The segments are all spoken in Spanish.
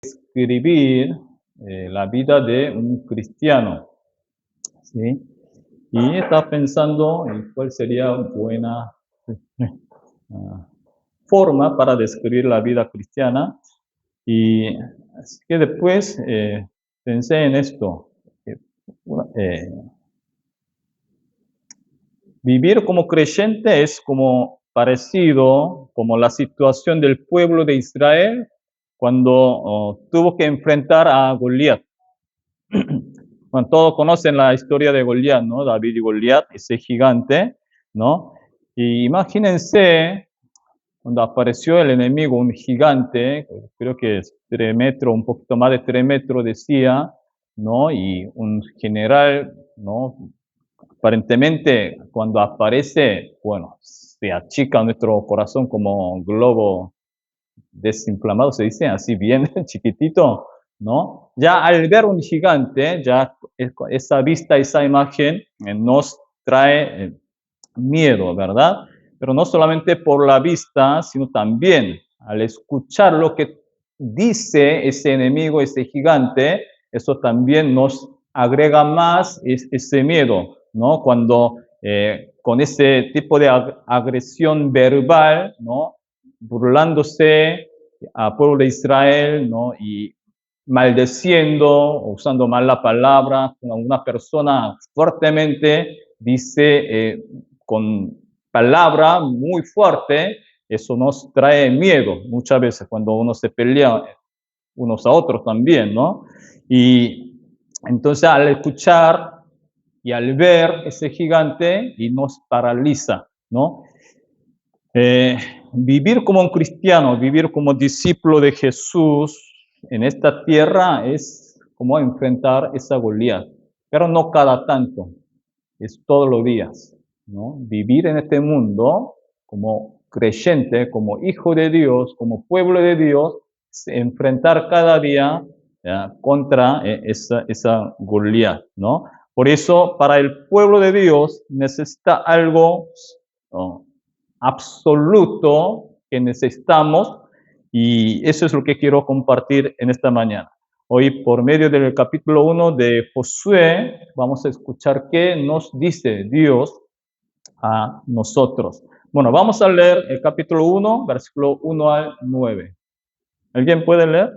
describir la vida de un cristiano, ¿sí? Y estaba pensando en cuál sería una buena ah, forma para describir la vida cristiana. Y así que después pensé en esto. que, eh, Vivir como creyente es como parecido como la situación del pueblo de Israel cuando tuvo que enfrentar a Goliat. Bueno, todos conocen la historia de Goliat, ¿no? David y Goliat, ese gigante, ¿no? Y imagínense cuando apareció el enemigo, un gigante, creo que es 3 metros, un poquito más de 3 metros decía, ¿no? Y un general, ¿no? Aparentemente, cuando aparece, bueno, se achica nuestro corazón como un globo desinflamado, se dice así bien chiquitito, ¿no? Ya al ver un gigante, ya esa vista, esa imagen nos trae miedo, ¿verdad? Pero no solamente por la vista, sino también al escuchar lo que dice ese enemigo, ese gigante, eso también nos agrega más ese miedo, ¿no? Cuando con ese tipo de agresión verbal, ¿no? Burlándose al pueblo de Israel, ¿no? Y maldeciendo, usando mal la palabra, una persona fuertemente dice con palabra muy fuerte, eso nos trae miedo muchas veces cuando uno se pelea unos a otros también, ¿no? Y entonces al escuchar y al ver ese gigante y nos paraliza, ¿no? Eh, Vivir como un cristiano, vivir como discípulo de Jesús en esta tierra es como enfrentar esa Goliat, pero no cada tanto, es todos los días, ¿no? Vivir en este mundo como creyente, como hijo de Dios, como pueblo de Dios, enfrentar cada día contra esa Goliat, ¿no? Por eso, para el pueblo de Dios necesita algo ¿no? absoluto que necesitamos y eso es lo que quiero compartir en esta mañana. Hoy, por medio del capítulo 1 de Josué, vamos a escuchar qué nos dice Dios a nosotros. Bueno, vamos a leer el capítulo 1, versículo 1 al 9. ¿Alguien puede leer?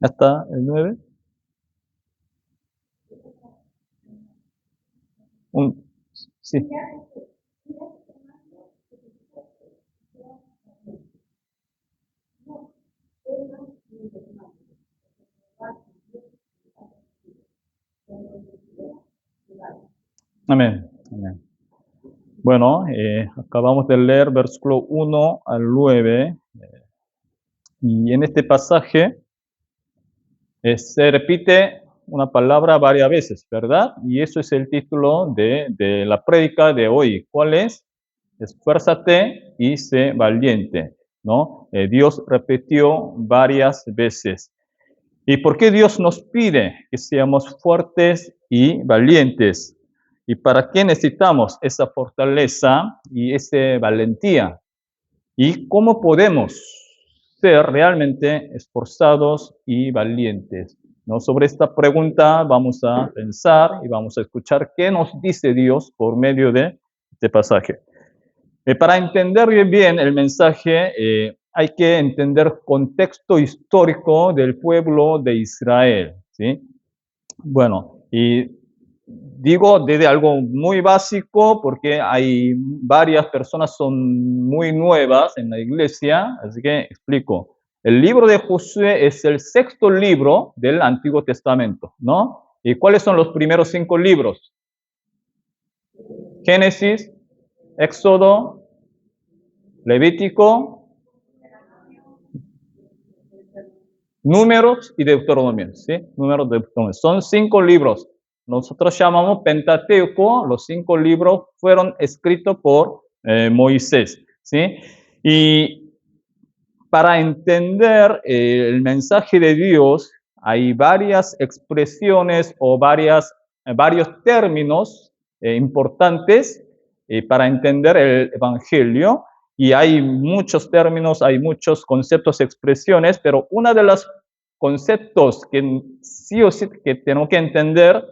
¿Hasta el 9? Un, sí. Amén. Amén. Bueno, acabamos de leer versículo 1 al 9. Y en este pasaje se repite una palabra varias veces, ¿verdad? Y eso es el título de la prédica de hoy. ¿Cuál es? Esfuérzate y sé valiente, ¿no? Dios repitió varias veces. ¿Y por qué Dios nos pide que seamos fuertes y valientes? ¿Y para qué necesitamos esa fortaleza y esa valentía? ¿Y cómo podemos ser realmente esforzados y valientes? ¿No? Sobre esta pregunta vamos a pensar y vamos a escuchar qué nos dice Dios por medio de este pasaje. Para entender bien el mensaje, hay que entender el contexto histórico del pueblo de Israel, ¿sí? Bueno, y digo desde algo muy básico porque hay varias personas son muy nuevas en la iglesia, así que explico. El libro de Josué es el sexto libro del Antiguo Testamento, ¿no? ¿Y cuáles son los primeros 5 libros? Génesis, Éxodo, Levítico, Números y Deuteronomio, ¿sí? Números de Deuteronomio. Son 5 libros. Nosotros llamamos Pentateuco, los 5 libros fueron escritos por Moisés, ¿sí? Y para entender el mensaje de Dios, hay varias expresiones o varios términos importantes para entender el Evangelio. Y hay muchos términos, hay muchos conceptos, expresiones, pero uno de los conceptos que sí o sí que tenemos que entender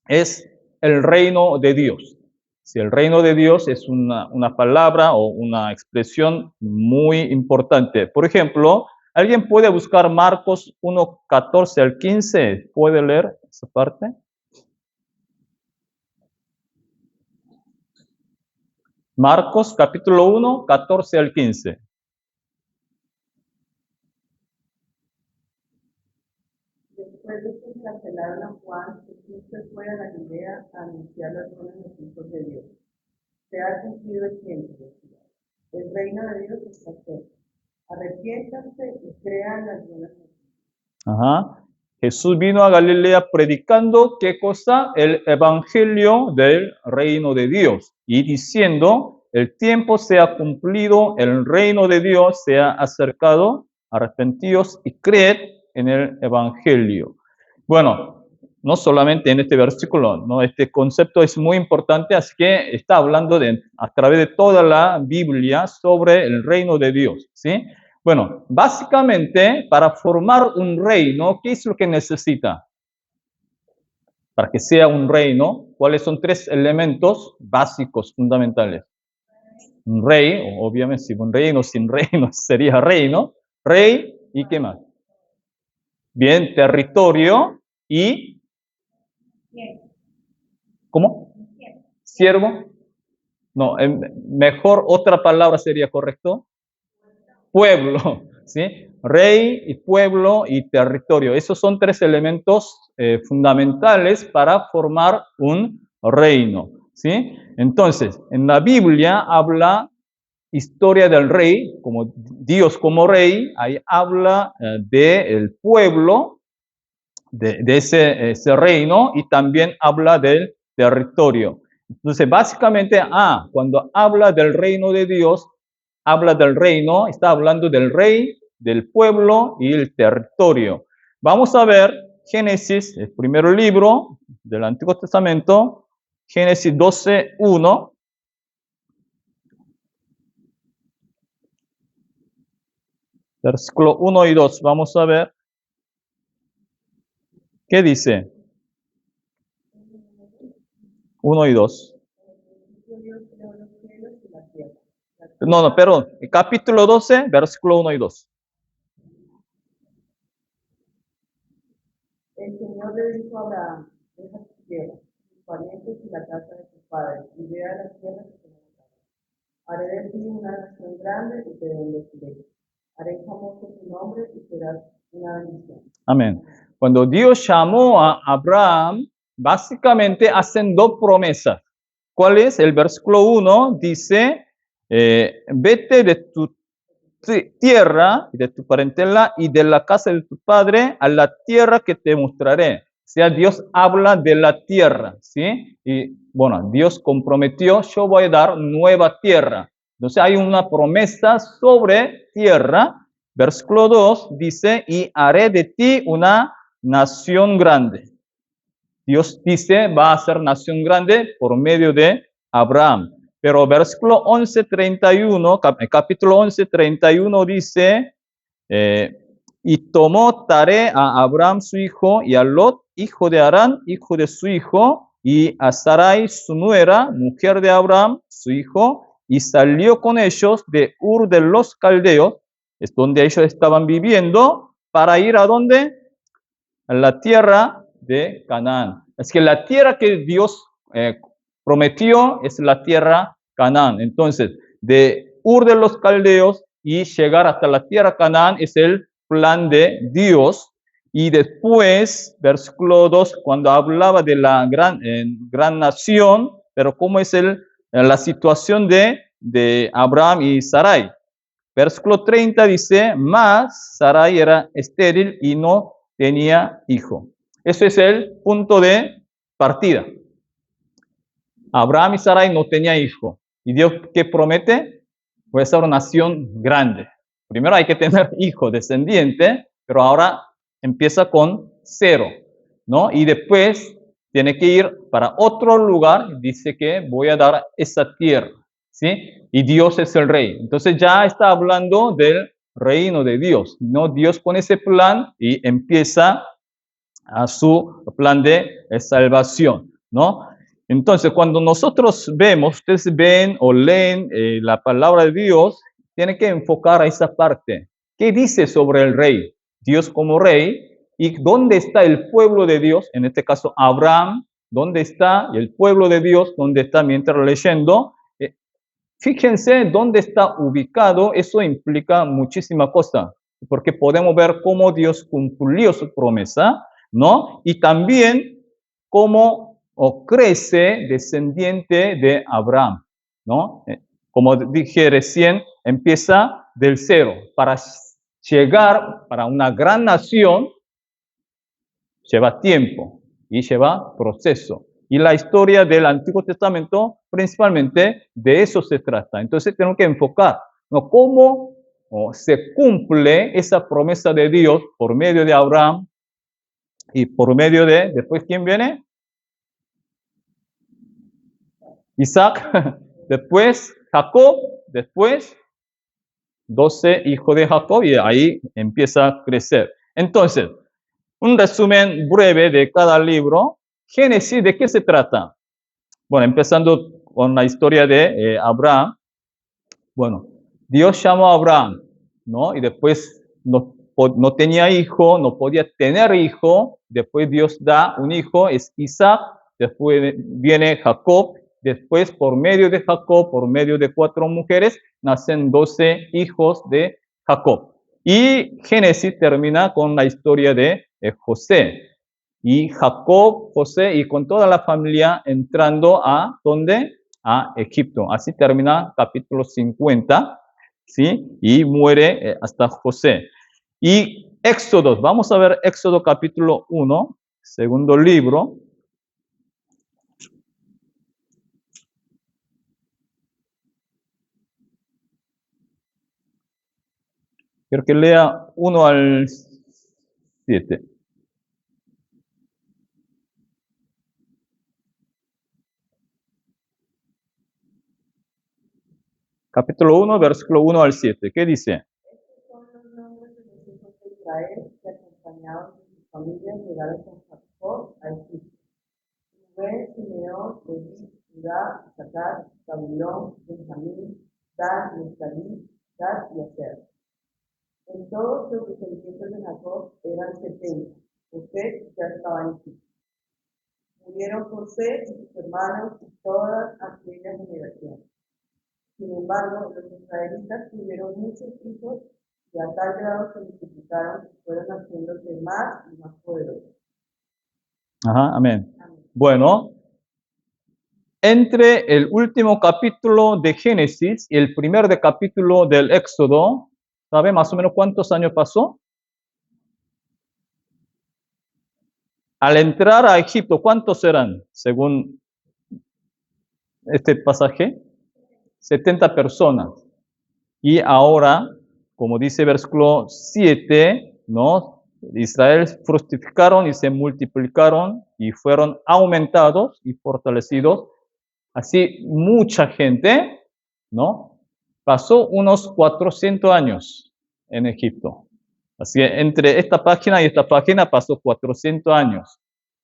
es el reino de Dios. Si el reino de Dios es una palabra o una expresión muy importante. Por ejemplo, ¿alguien puede buscar Marcos 1, 14 al 15? ¿Puede leer esa parte? Marcos capítulo 1, 14 al 15. Después de que encarcelaron a Juan, Jesús se fue a Galilea a anunciar las buenas noticias de Dios. Se ha cumplido el tiempo, decía. El reino de Dios está cerca. Arrepiéntanse y crean las buenas noticias. Ajá. Jesús vino a Galilea predicando, ¿qué cosa? El evangelio del reino de Dios y diciendo, el tiempo se ha cumplido, el reino de Dios se ha acercado, arrepentíos y creed en el evangelio. Bueno, no solamente en este versículo, ¿no? Este concepto es muy importante, así que está hablando a través de toda la Biblia sobre el reino de Dios, ¿sí? Bueno, básicamente, para formar un reino, ¿qué es lo que necesita? Para que sea un reino, ¿cuáles son 3 elementos básicos, fundamentales? Un rey, obviamente, si un reino sin reino sería reino, rey y ¿qué más? Bien, territorio y ¿cómo? Siervo. No, mejor otra palabra sería correcto. Pueblo, ¿sí? Rey y pueblo y territorio. Esos son 3 elementos fundamentales para formar un reino, ¿sí? Entonces, en la Biblia habla historia del rey, como Dios como rey, ahí habla del pueblo, de ese reino, y también habla del territorio. Entonces, básicamente, cuando habla del reino de Dios, habla del reino, está hablando del rey, del pueblo y el territorio. Vamos a ver Génesis, el primer libro del Antiguo Testamento, Génesis 12, 1. Versículo 1 y 2. Vamos a ver. ¿Qué dice? 1 y 2. No, perdón. Capítulo 12, versículo 1 y 2. El Señor le dijo a Abraham, deja tu tierra, tus parientes y la casa de tus padres, y ve a la tierra que te mostraré. Haré de ti una nación grande y te bendeciré. Haré famoso tu nombre y serás una bendición. Amén. Cuando Dios llamó a Abraham, básicamente hacen 2 promesas. ¿Cuál es? El versículo 1 dice, vete de tu tierra y de tu parentela y de la casa de tu padre a la tierra que te mostraré. O sea, Dios habla de la tierra, ¿sí? Y bueno, Dios comprometió, yo voy a dar nueva tierra. Entonces hay una promesa sobre tierra. Versículo 2 dice, y haré de ti una nación grande. Dios dice, va a ser nación grande por medio de Abraham. Pero versículo 11:31, capítulo 11:31 dice, y tomó Taré a Abraham su hijo, y a Lot, hijo de Harán, hijo de su hijo, y a Sarai su nuera, mujer de Abraham, su hijo, y salió con ellos de Ur de los Caldeos, es donde ellos estaban viviendo, para ir a donde? A la tierra de Canaán. Es que la tierra que Dios prometió es la tierra Canaán. Entonces, de Ur de los Caldeos y llegar hasta la tierra Canaán es el plan de Dios. Y después, versículo 2, cuando hablaba de la gran nación, pero cómo es la situación de Abraham y Sarai. Versículo 30 dice, mas Sarai era estéril y no tenía hijo. Ese es el punto de partida. Abraham y Sarai no tenían hijo. ¿Y Dios qué promete? Voy a ser una nación grande. Primero hay que tener hijo, descendiente, pero ahora empieza con 0, ¿no? Y después tiene que ir para otro lugar, dice que voy a dar esa tierra, ¿sí? Y Dios es el rey. Entonces ya está hablando del reino de Dios, ¿no? Dios con ese plan y empieza a su plan de salvación, ¿no? Entonces, cuando nosotros vemos, ustedes ven o leen la palabra de Dios, tienen que enfocar a esa parte. ¿Qué dice sobre el rey? Dios como rey. ¿Y dónde está el pueblo de Dios? En este caso, Abraham. ¿Dónde está el pueblo de Dios? ¿Dónde está? Mientras leyendo, fíjense dónde está ubicado. Eso implica muchísima cosa, porque podemos ver cómo Dios cumplió su promesa, ¿no? Y también cómo crece descendiente de Abraham, ¿no? Como dije recién, empieza del 0. Para llegar para una gran nación, lleva tiempo y lleva proceso. Y la historia del Antiguo Testamento, principalmente, de eso se trata. Entonces tenemos que enfocar, ¿no? Cómo se cumple esa promesa de Dios por medio de Abraham y por medio de, después, ¿quién viene? Isaac, después Jacob, después 12 hijos de Jacob, y ahí empieza a crecer. Entonces, un resumen breve de cada libro. Génesis, ¿de qué se trata? Bueno, empezando con la historia de Abraham. Bueno, Dios llamó a Abraham, ¿no? Y después no tenía hijo, no podía tener hijo. Después Dios da un hijo, es Isaac. Después viene Jacob. Después, por medio de Jacob, por medio de 4 mujeres, nacen 12 hijos de Jacob. Y Génesis termina con la historia de José. Y Jacob, José y con toda la familia entrando a ¿dónde? A Egipto. Así termina capítulo 50, ¿sí? Y muere hasta José. Y Éxodo, vamos a ver Éxodo capítulo 1, segundo libro. Quiero que lea 1 al 7. Capítulo 1, versículo 1 al 7. ¿Qué dice? Estos son los nombres de los hijos de Israel que acompañados de sus familias llegaron con Jacob a Egipto. Rubén, Simeón, Leví, Judá, Isaacar, Zabulón, Benjamín, Dan, Neftalí, Gad y Aser. En todos los descendientes de Jacob eran 70. José ya estaba en Egipto. Murieron José y sus hermanos y toda aquella generación. Sin embargo, los israelitas tuvieron muchos hijos y a tal grado se multiplicaron que fueron haciéndose más y más poderosos. Ajá, amén. Amén. Bueno, entre el último capítulo de Génesis y el primer capítulo del Éxodo, ¿sabe más o menos cuántos años pasó? Al entrar a Egipto, ¿cuántos eran según este pasaje? 70 personas. Y ahora, como dice versículo 7, ¿no? Israel fructificaron y se multiplicaron y fueron aumentados y fortalecidos. Así mucha gente, ¿no? Pasó unos 400 años en Egipto. Así que entre esta página y esta página pasó 400 años,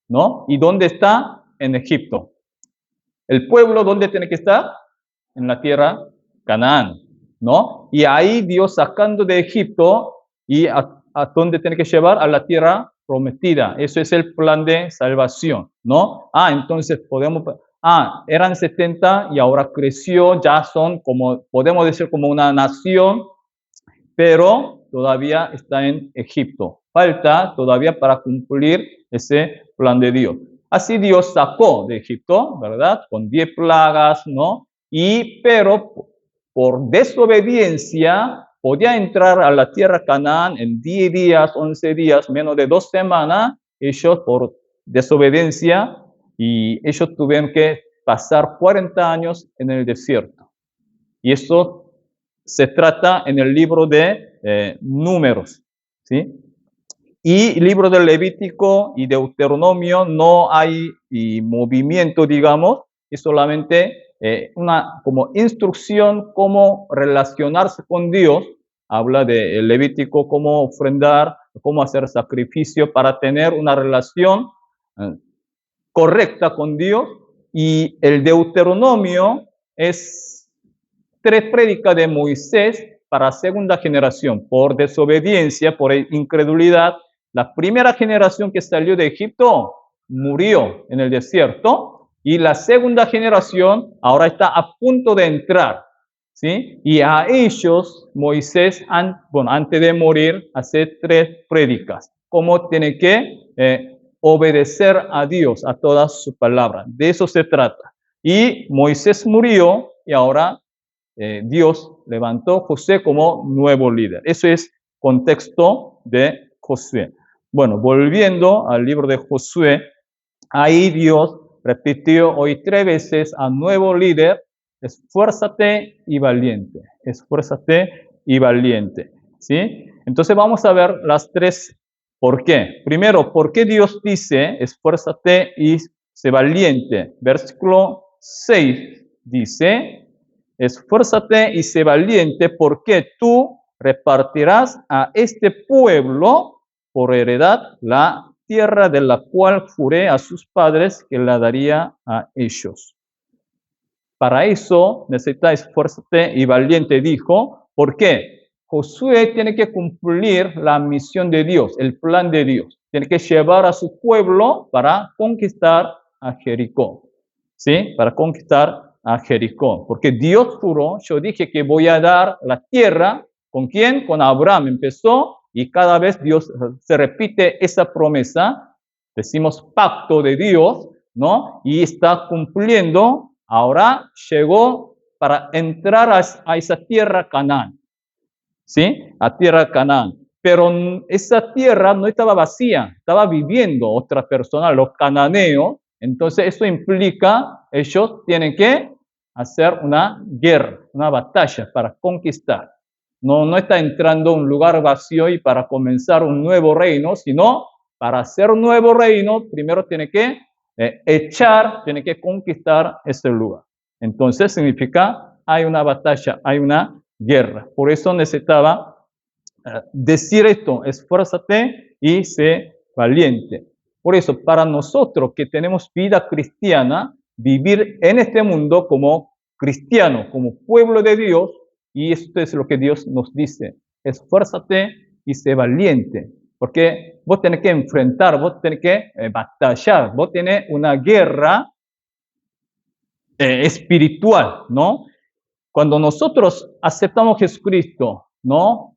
¿no? ¿Y dónde está? En Egipto. ¿El pueblo dónde tiene que estar? En la tierra Canaán, ¿no? Y ahí Dios sacando de Egipto y a dónde tiene que llevar a la tierra prometida. Eso es el plan de salvación, ¿no? Entonces eran 70 y ahora creció, ya son como, podemos decir como una nación, pero todavía está en Egipto. Falta todavía para cumplir ese plan de Dios. Así Dios sacó de Egipto, ¿verdad? Con 10 plagas, ¿no? Pero por desobediencia podía entrar a la tierra Canaán en 10 días, 11 días, menos de 2 semanas, ellos por desobediencia, y ellos tuvieron que pasar 40 años en el desierto. Y eso se trata en el libro de Números, ¿sí? Y libro del Levítico y Deuteronomio no hay movimiento, digamos, es solamente una como instrucción cómo relacionarse con Dios. Habla del Levítico, cómo ofrendar, cómo hacer sacrificio para tener una relación correcta con Dios. Y el Deuteronomio es 3 prédicas de Moisés para segunda generación, por desobediencia, por incredulidad. La primera generación que salió de Egipto murió en el desierto y la segunda generación ahora está a punto de entrar, ¿sí? Y a ellos Moisés, antes de morir, hace 3 prédicas, cómo tiene que obedecer a Dios, a toda su palabra. De eso se trata. Y Moisés murió y ahora Dios levantó a Josué como nuevo líder. Eso es contexto de Josué. Bueno, volviendo al libro de Josué, ahí Dios repitió hoy 3 veces a nuevo líder: esfuérzate y valiente, esfuérzate y valiente, ¿sí? Entonces vamos a ver las 3 por qué. Primero, ¿por qué Dios dice esfuérzate y sé valiente? Versículo 6 dice: esfuérzate y sé valiente, porque tú repartirás a este pueblo por heredad la tierra de la cual juré a sus padres que la daría a ellos. Para eso necesita esfuérzate y valiente, dijo. ¿Por qué? Josué tiene que cumplir la misión de Dios, el plan de Dios. Tiene que llevar a su pueblo para conquistar a Jericó, ¿sí? Para conquistar a Jericó, porque Dios juró, yo dije que voy a dar la tierra. ¿Con quién? Con Abraham empezó, y cada vez Dios se repite esa promesa, decimos pacto de Dios, ¿no? Y está cumpliendo. Ahora llegó para entrar a esa tierra Canaán, ¿sí? A tierra Canaán. Pero esa tierra no estaba vacía, estaba viviendo otra persona, los cananeos. Entonces eso implica, ellos tienen que hacer una guerra, una batalla para conquistar. No está entrando a un lugar vacío y para comenzar un nuevo reino, sino para hacer un nuevo reino, primero tiene que tiene que conquistar ese lugar. Entonces significa, hay una batalla, hay una guerra. Por eso necesitaba decir esto: esfuérzate y sé valiente. Por eso, para nosotros que tenemos vida cristiana, vivir en este mundo como cristiano, como pueblo de Dios, y esto es lo que Dios nos dice: esfuérzate y sé valiente, porque vos tenés que enfrentar, vos tenés que batallar, vos tenés una guerra espiritual, ¿no? Cuando nosotros aceptamos a Jesucristo, ¿no?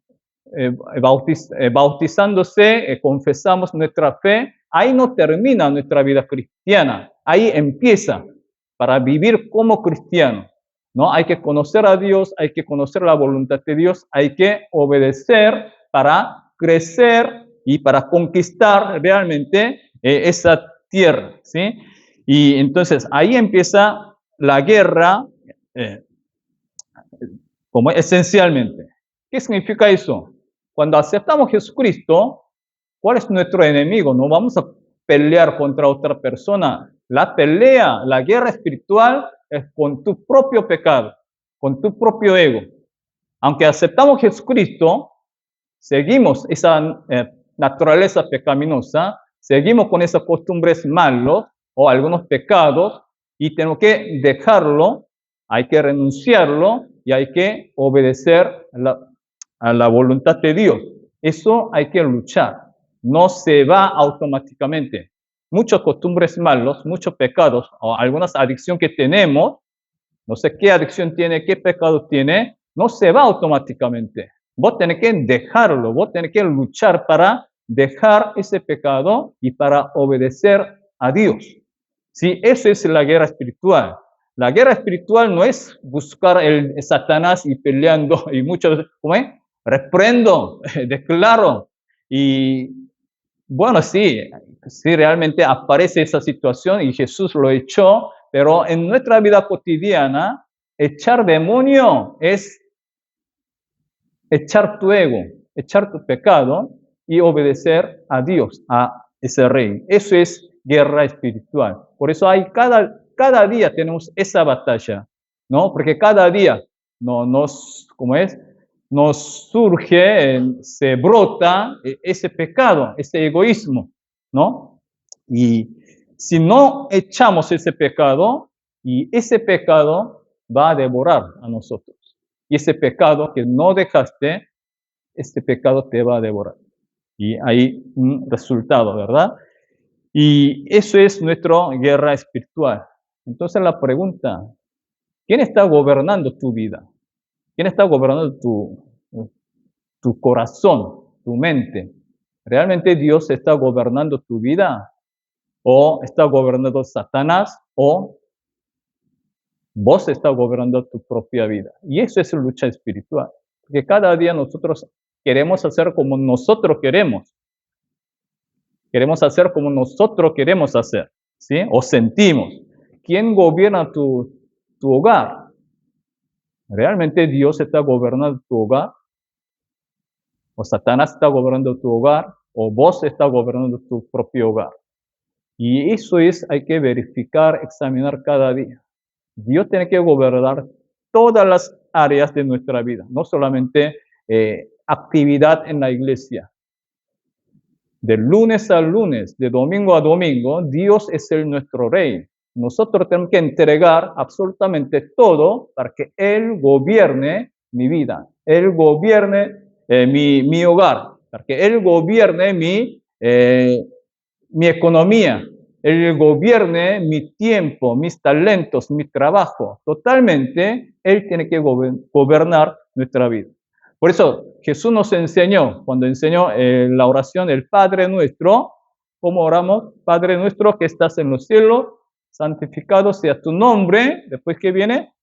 Bautizándose, confesamos nuestra fe, ahí no termina nuestra vida cristiana, ahí empieza. para vivir como cristiano, ¿no? Hay que conocer a Dios, hay que conocer la voluntad de Dios, hay que obedecer para crecer y para conquistar realmente esa tierra, ¿sí? Y entonces ahí empieza la guerra, como esencialmente. ¿Qué significa eso? Cuando aceptamos a Jesucristo, ¿cuál es nuestro enemigo? No vamos a pelear contra otra persona. La pelea, la guerra espiritual es con tu propio pecado, con tu propio ego. Aunque aceptamos a Jesucristo, seguimos esa naturaleza pecaminosa, seguimos con esas costumbres malos o algunos pecados y tenemos que dejarlo, hay que renunciarlo y hay que obedecer a la voluntad de Dios. Eso hay que luchar, no se va automáticamente. Muchas costumbres malos, muchos pecados o algunas adicciones que tenemos, no sé qué adicción tiene, qué pecado tiene, no se va automáticamente. Vos tenés que dejarlo, vos tenés que luchar para dejar ese pecado y para obedecer a Dios. Sí, esa es la guerra espiritual. La guerra espiritual no es buscar el Satanás y peleando y muchos, ¿cómo es? Reprendo, declaro. Y bueno, sí, sí, realmente aparece esa situación y Jesús lo echó, pero en nuestra vida cotidiana, echar demonio es echar tu ego, echar tu pecado y obedecer a Dios, a ese rey. Eso es guerra espiritual. Por eso hay cada día tenemos esa batalla, ¿no? Porque cada día ¿cómo es? Nos surge, se brota ese pecado, ese egoísmo, ¿no? Y si no echamos ese pecado, y ese pecado va a devorar a nosotros. Y ese pecado que no dejaste, este pecado te va a devorar. Y hay un resultado, ¿verdad? Y eso es nuestra guerra espiritual. Entonces la pregunta, ¿quién está gobernando tu vida? ¿Quién está gobernando tu corazón, tu mente? ¿Realmente Dios está gobernando tu vida? ¿O está gobernando Satanás? ¿O vos estás gobernando tu propia vida? Y eso es lucha espiritual. Porque cada día nosotros queremos hacer como nosotros queremos. Queremos hacer como nosotros queremos hacer, ¿sí? O sentimos. ¿Quién gobierna tu hogar? ¿Realmente Dios está gobernando tu hogar? ¿O Satanás está gobernando tu hogar? ¿O vos estás gobernando tu propio hogar? Y eso hay que verificar, examinar cada día. Dios tiene que gobernar todas las áreas de nuestra vida, no solamente actividad en la iglesia. De lunes a lunes, de domingo a domingo, Dios es nuestro rey. Nosotros tenemos que entregar absolutamente todo para que Él gobierne mi vida, Él gobierne mi hogar, para que Él gobierne mi economía, Él gobierne mi tiempo, mis talentos, mi trabajo. Totalmente, Él tiene que gobernar nuestra vida. Por eso Jesús nos enseñó, cuando enseñó la oración del Padre Nuestro, ¿cómo oramos? Padre Nuestro que estás en los cielos, santificado sea tu nombre. Después, ¿qué viene?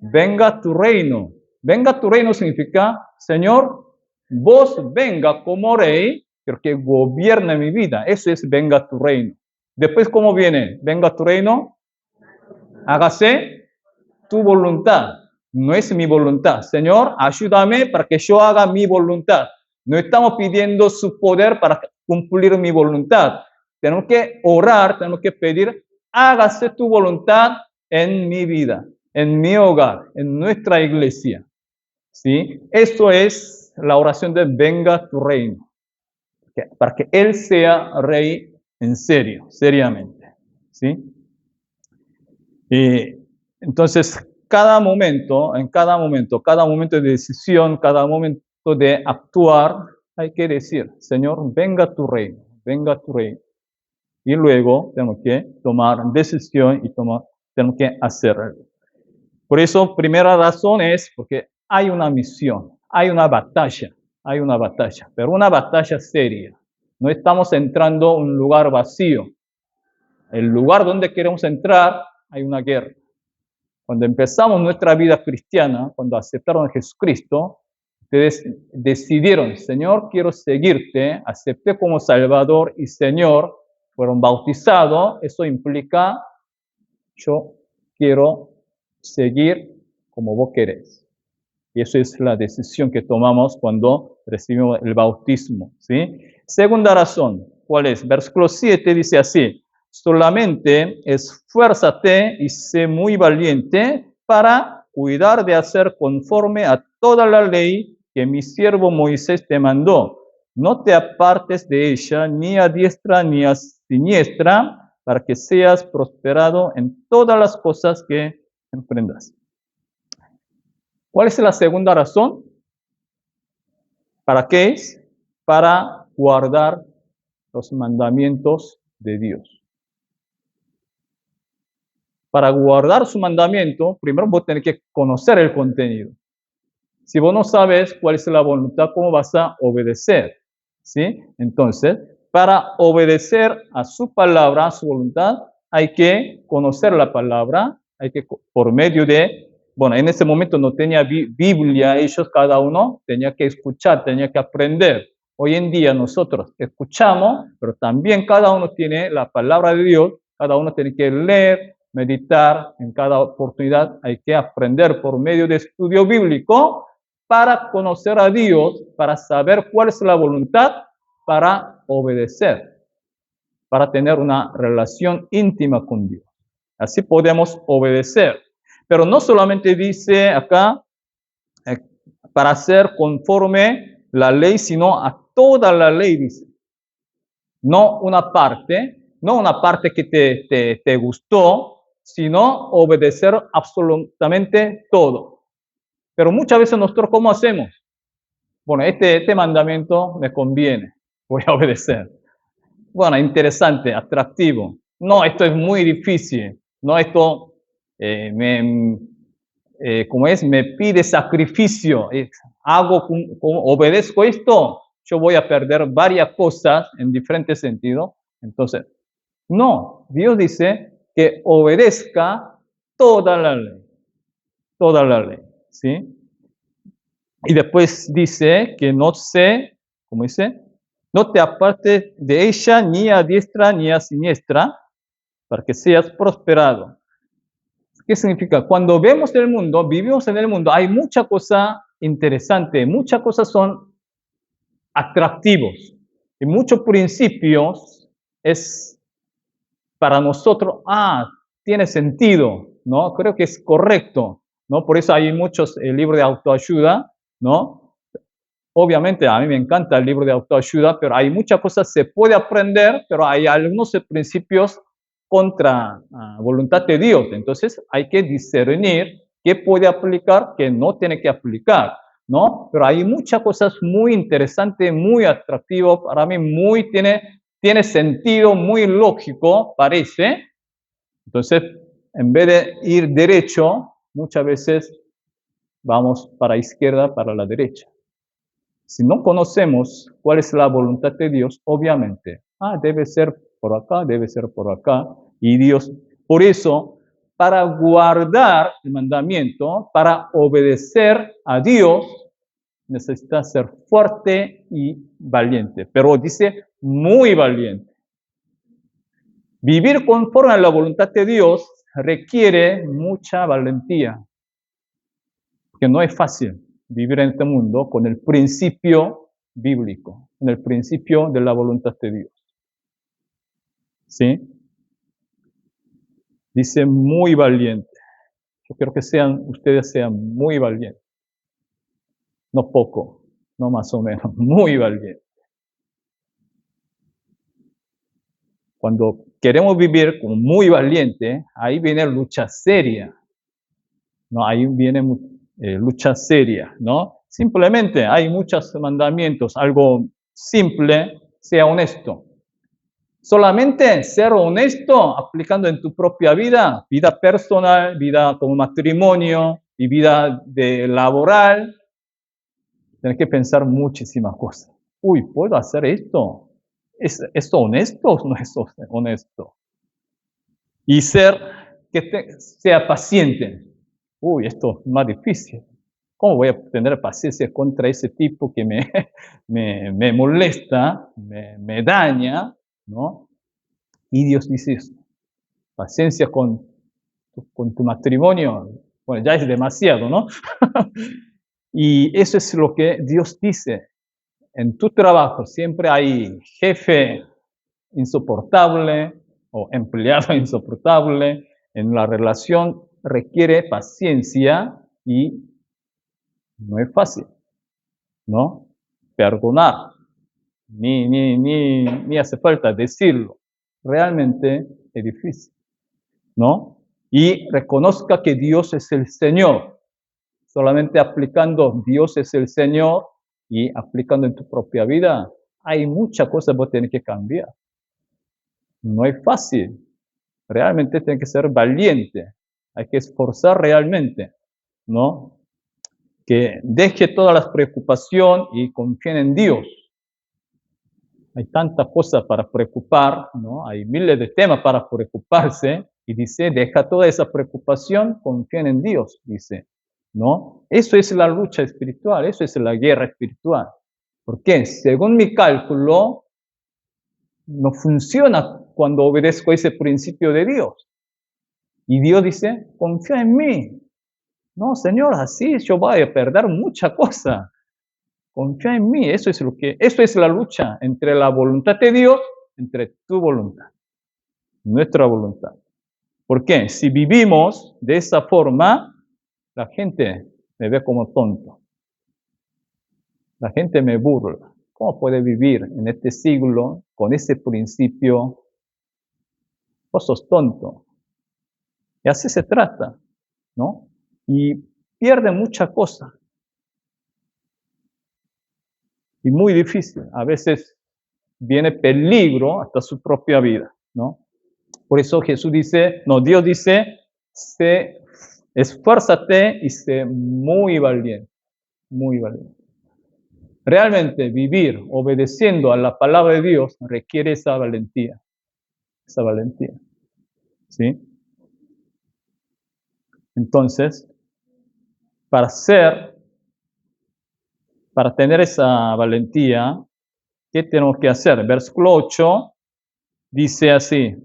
Venga tu reino. Venga tu reino significa, Señor, vos venga como rey, pero que gobierne mi vida. Eso es venga tu reino. Después, ¿cómo viene? Venga tu reino, hágase tu voluntad. No es mi voluntad. Señor, ayúdame para que yo haga mi voluntad. No estamos pidiendo su poder para cumplir mi voluntad. Tenemos que orar, tenemos que pedir, hágase tu voluntad en mi vida, en mi hogar, en nuestra iglesia. ¿Sí? Eso es la oración de venga tu reino. Para que Él sea rey en serio, seriamente. ¿Sí? Entonces, cada momento de decisión, cada momento de actuar, hay que decir, Señor, venga tu reino, venga tu reino. Y luego tenemos que tomar decisión y tenemos que hacerlo. Por eso, primera razón es porque hay una misión, hay una batalla, pero una batalla seria. No estamos entrando a un lugar vacío. El lugar donde queremos entrar hay una guerra. Cuando empezamos nuestra vida cristiana, cuando aceptaron a Jesucristo, ustedes decidieron, Señor, quiero seguirte, acepté como Salvador y Señor, fueron bautizados, eso implica, yo quiero seguir como vos querés. Y eso es la decisión que tomamos cuando recibimos el bautismo, ¿sí? Segunda razón, ¿cuál es? Versículo 7 dice así, solamente esfuérzate y sé muy valiente para cuidar de hacer conforme a toda la ley que mi siervo Moisés te mandó. No te apartes de ella ni a diestra ni a siniestra, para que seas prosperado en todas las cosas que emprendas. ¿Cuál es la segunda razón? ¿Para qué es? Para guardar los mandamientos de Dios. Para guardar su mandamiento, primero vos tenés que conocer el contenido. Si vos no sabes cuál es la voluntad, ¿cómo vas a obedecer? ¿Sí? Entonces, para obedecer a su palabra, a su voluntad, hay que conocer la palabra, hay que, por medio de, bueno, en ese momento no tenía Biblia, ellos cada uno tenía que escuchar, tenía que aprender. Hoy en día nosotros escuchamos, pero también cada uno tiene la palabra de Dios, cada uno tiene que leer, meditar, en cada oportunidad hay que aprender por medio de estudio bíblico para conocer a Dios, para saber cuál es la voluntad, para obedecer, para tener una relación íntima con Dios. Así podemos obedecer. Pero no solamente dice acá para hacer conforme la ley, sino a toda la ley, dice. No una parte que te gustó, sino obedecer absolutamente todo. Pero muchas veces nosotros, ¿cómo hacemos? Bueno, este mandamiento me conviene, voy a obedecer. Bueno, interesante, atractivo. No, esto es muy difícil. No, esto como es, me pide sacrificio. Obedezco esto, yo voy a perder varias cosas en diferentes sentidos. Entonces, no, Dios dice que obedezca toda la ley, ¿sí? Y después dice que no se, ¿cómo dice? No te apartes de ella ni a diestra ni a siniestra, para que seas prosperado. ¿Qué significa? Cuando vemos el mundo, vivimos en el mundo, hay mucha cosa interesante, muchas cosas son atractivos y muchos principios es para nosotros, tiene sentido, ¿no? Creo que es correcto, ¿no? Por eso hay muchos libros de autoayuda, ¿no? Obviamente a mí me encanta el libro de autoayuda, pero hay muchas cosas que se puede aprender, pero hay algunos principios contra voluntad de Dios. Entonces hay que discernir qué puede aplicar, qué no tiene que aplicar, ¿no? Pero hay muchas cosas muy interesantes, muy atractivas, para mí tiene sentido, muy lógico, parece. Entonces, en vez de ir derecho, muchas veces vamos para la izquierda, para la derecha. Si no conocemos cuál es la voluntad de Dios, obviamente, debe ser por acá, debe ser por acá. Y Dios, por eso, para guardar el mandamiento, para obedecer a Dios, necesita ser fuerte y valiente. Pero dice muy valiente. Vivir conforme a la voluntad de Dios requiere mucha valentía, porque no es fácil vivir en este mundo con el principio bíblico, con el principio de la voluntad de Dios. ¿Sí? Dice muy valiente. Yo quiero que ustedes sean muy valientes. No poco, no más o menos, muy valientes. Cuando queremos vivir como muy valiente, ahí viene lucha seria. No, ahí viene lucha seria, ¿no? Simplemente hay muchos mandamientos, algo simple, sea honesto. Solamente ser honesto aplicando en tu propia vida personal, vida como matrimonio y vida laboral, tienes que pensar muchísimas cosas. ¿Puedo hacer esto? ¿Es esto honesto o no es honesto? Y ser sea paciente. Uy, esto es más difícil. ¿Cómo voy a tener paciencia contra ese tipo que me molesta, me daña, ¿no? Y Dios dice eso. Paciencia con tu matrimonio, bueno, ya es demasiado, ¿no? Y eso es lo que Dios dice. En tu trabajo siempre hay jefe insoportable o empleado insoportable. En la relación requiere paciencia y no es fácil, ¿no? Perdonar, ni hace falta decirlo. Realmente es difícil, ¿no? Y reconozca que Dios es el Señor. Solamente aplicando Dios es el Señor y aplicando en tu propia vida, hay muchas cosas que vos tenés que cambiar. No es fácil. Realmente tiene que ser valiente. Hay que esforzar realmente, ¿no? Que deje todas las preocupaciones y confíen en Dios. Hay tantas cosas para preocupar, ¿no? Hay miles de temas para preocuparse y dice, deja toda esa preocupación, confíen en Dios, dice, ¿no? Eso es la lucha espiritual, eso es la guerra espiritual. Porque según mi cálculo, no funciona cuando obedezco ese principio de Dios. Y Dios dice, confía en mí. No, Señor, así yo voy a perder mucha cosa. Confía en mí. Eso es la lucha entre la voluntad de Dios, entre tu voluntad, nuestra voluntad. ¿Por qué? Si vivimos de esa forma, la gente me ve como tonto. La gente me burla. ¿Cómo puede vivir en este siglo con ese principio? Vos sos tonto. Y así se trata, ¿no? Y pierde mucha cosa. Y muy difícil. A veces viene peligro hasta su propia vida, ¿no? Por eso Jesús dice, no, Dios dice, esfuérzate y sé muy valiente, muy valiente. Realmente vivir obedeciendo a la palabra de Dios requiere esa valentía, ¿sí? Entonces, para tener esa valentía, ¿qué tenemos que hacer? Versículo 8 dice así,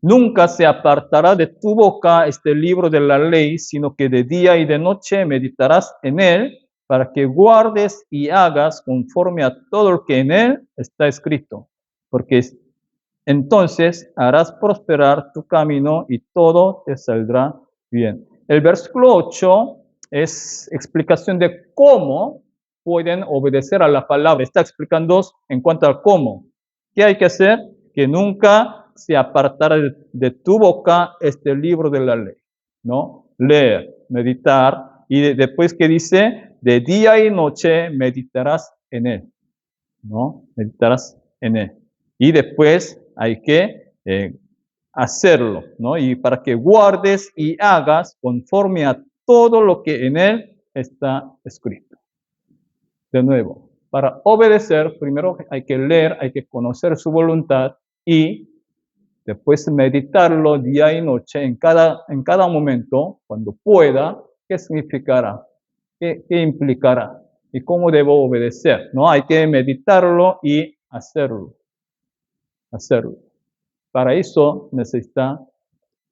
nunca se apartará de tu boca este libro de la ley, sino que de día y de noche meditarás en él, para que guardes y hagas conforme a todo lo que en él está escrito, porque entonces harás prosperar tu camino y todo te saldrá bien. El versículo 8 es explicación de cómo pueden obedecer a la palabra. Está explicando en cuanto a cómo. ¿Qué hay que hacer? Que nunca se apartara de tu boca este libro de la ley, ¿no? Leer, meditar, y después que dice, de día y noche meditarás en él, ¿no? Meditarás en él. Y después hay que hacerlo, ¿no? Y para que guardes y hagas conforme a todo lo que en él está escrito. De nuevo, para obedecer, primero hay que leer, hay que conocer su voluntad y después meditarlo día y noche en cada momento, cuando pueda, qué significará, qué implicará y cómo debo obedecer, ¿no? Hay que meditarlo y hacerlo. Para eso necesita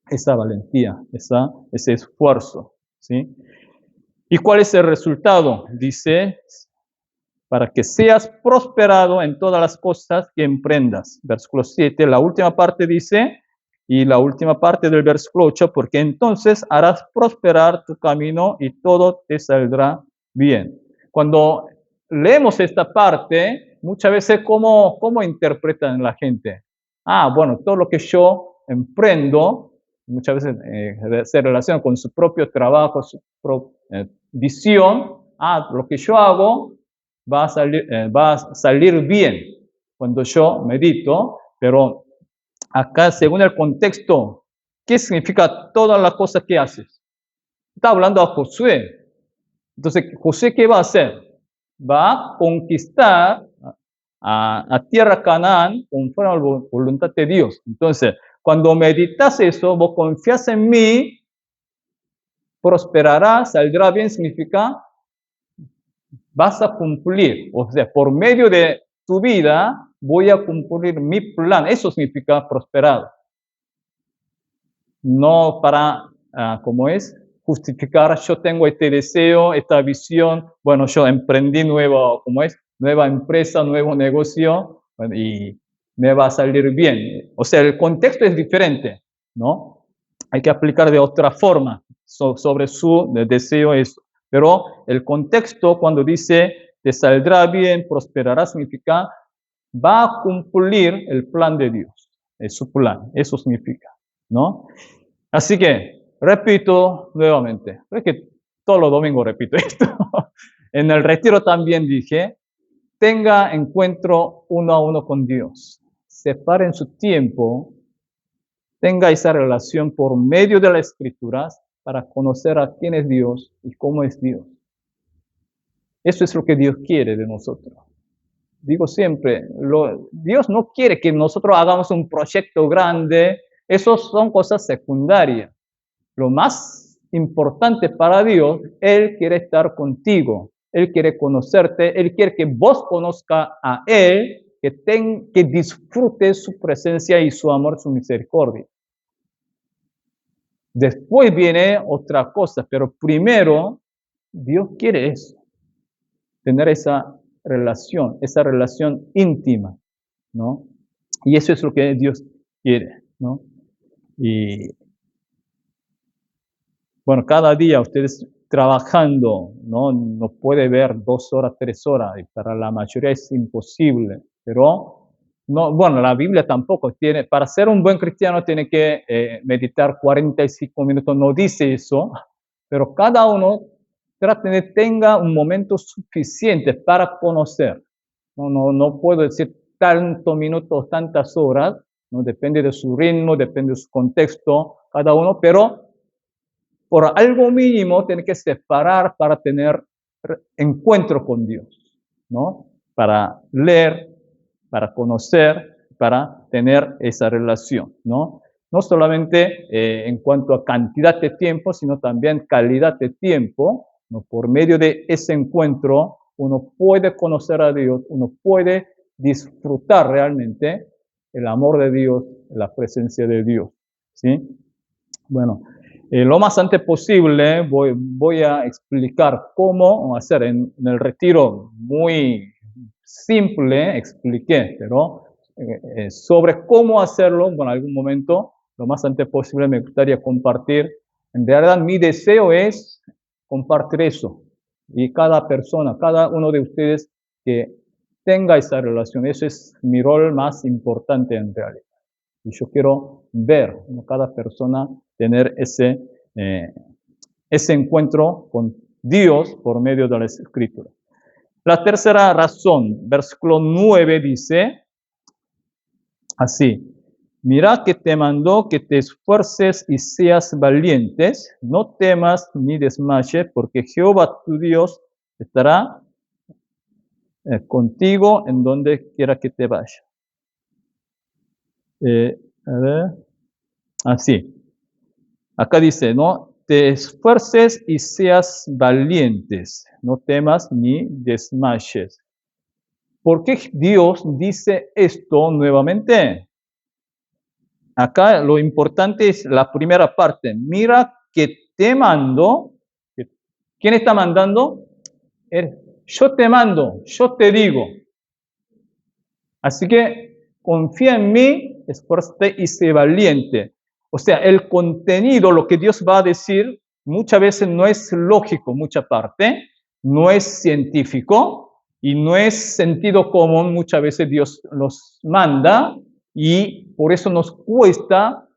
esa valentía, ese esfuerzo, ¿sí? ¿Y cuál es el resultado? Dice, para que seas prosperado en todas las cosas que emprendas. Versículo 7, la última parte dice, y la última parte del versículo 8, porque entonces harás prosperar tu camino y todo te saldrá bien. Cuando leemos esta parte, muchas veces, ¿cómo interpretan la gente? Bueno, todo lo que yo emprendo, muchas veces se relaciona con su propio trabajo, su propia visión. Lo que yo hago va a salir bien cuando yo medito, pero acá, según el contexto, ¿qué significa todas las cosas que haces? Está hablando a Josué. Entonces, Josué, ¿qué va a hacer? Va a conquistar a tierra Canaán conforme a la voluntad de Dios. Entonces, cuando meditas eso, vos confías en mí, prosperará, saldrá bien, significa vas a cumplir. O sea, por medio de tu vida voy a cumplir mi plan. Eso significa prosperar. No para, ¿cómo es? Justificar, yo tengo este deseo, esta visión, bueno, yo emprendí nueva empresa, nuevo negocio, bueno, y me va a salir bien. O sea, el contexto es diferente, ¿no? Hay que aplicar de otra forma sobre su deseo eso. Pero el contexto cuando dice te saldrá bien, prosperará, significa va a cumplir el plan de Dios. Es su plan, eso significa, ¿no? Así que, repito nuevamente, es que todos los domingos repito esto. En el retiro también dije, tenga encuentro uno a uno con Dios. Separen su tiempo, tenga esa relación por medio de las Escrituras para conocer a quién es Dios y cómo es Dios. Eso es lo que Dios quiere de nosotros. Digo siempre, Dios no quiere que nosotros hagamos un proyecto grande, esos son cosas secundarias. Lo más importante para Dios, Él quiere estar contigo, Él quiere conocerte, Él quiere que vos conozcas a Él, que disfrutes su presencia y su amor, su misericordia. Después viene otra cosa, pero primero Dios quiere eso, tener esa relación íntima, ¿no? Y eso es lo que Dios quiere, ¿no? Y bueno, cada día ustedes trabajando, no puede ver 2 horas, 3 horas, y para la mayoría es imposible, pero no, bueno, la Biblia tampoco tiene, para ser un buen cristiano tiene que meditar 45 minutos, no dice eso, pero cada uno trate de tenga un momento suficiente para conocer. No puedo decir tantos minutos, tantas horas, ¿no? Depende de su ritmo, depende de su contexto, cada uno, pero por algo mínimo tiene que separar para tener encuentro con Dios, ¿no? Para leer, para conocer, para tener esa relación, ¿no? No solamente en cuanto a cantidad de tiempo, sino también calidad de tiempo, ¿no? Por medio de ese encuentro, uno puede conocer a Dios, uno puede disfrutar realmente el amor de Dios, la presencia de Dios, ¿sí? Bueno, lo más antes posible voy a explicar cómo hacer. En el retiro muy simple expliqué, pero sobre cómo hacerlo, bueno, en algún momento, lo más antes posible me gustaría compartir. En realidad mi deseo es compartir eso. Y cada persona, cada uno de ustedes que tenga esa relación, ese es mi rol más importante en realidad. Y yo quiero ver, ¿no? Cada persona tener ese encuentro con Dios por medio de las Escrituras. La tercera razón, versículo 9 dice así: mira que te mandó que te esfuerces y seas valientes, no temas ni desmayes, porque Jehová tu Dios estará contigo en donde quiera que te vaya. A ver, así. Acá dice, ¿no? Te esfuerces y seas valientes, no temas ni desmayes. ¿Por qué Dios dice esto nuevamente? Acá lo importante es la primera parte. Mira que te mando. ¿Quién está mandando? Yo te mando, yo te digo. Así que confía en mí, esfuérzate y sé valiente. O sea, el contenido, lo que Dios va a decir, muchas veces no es lógico, mucha parte, no es científico y no es sentido común. Muchas veces Dios los manda y por eso nos cuesta,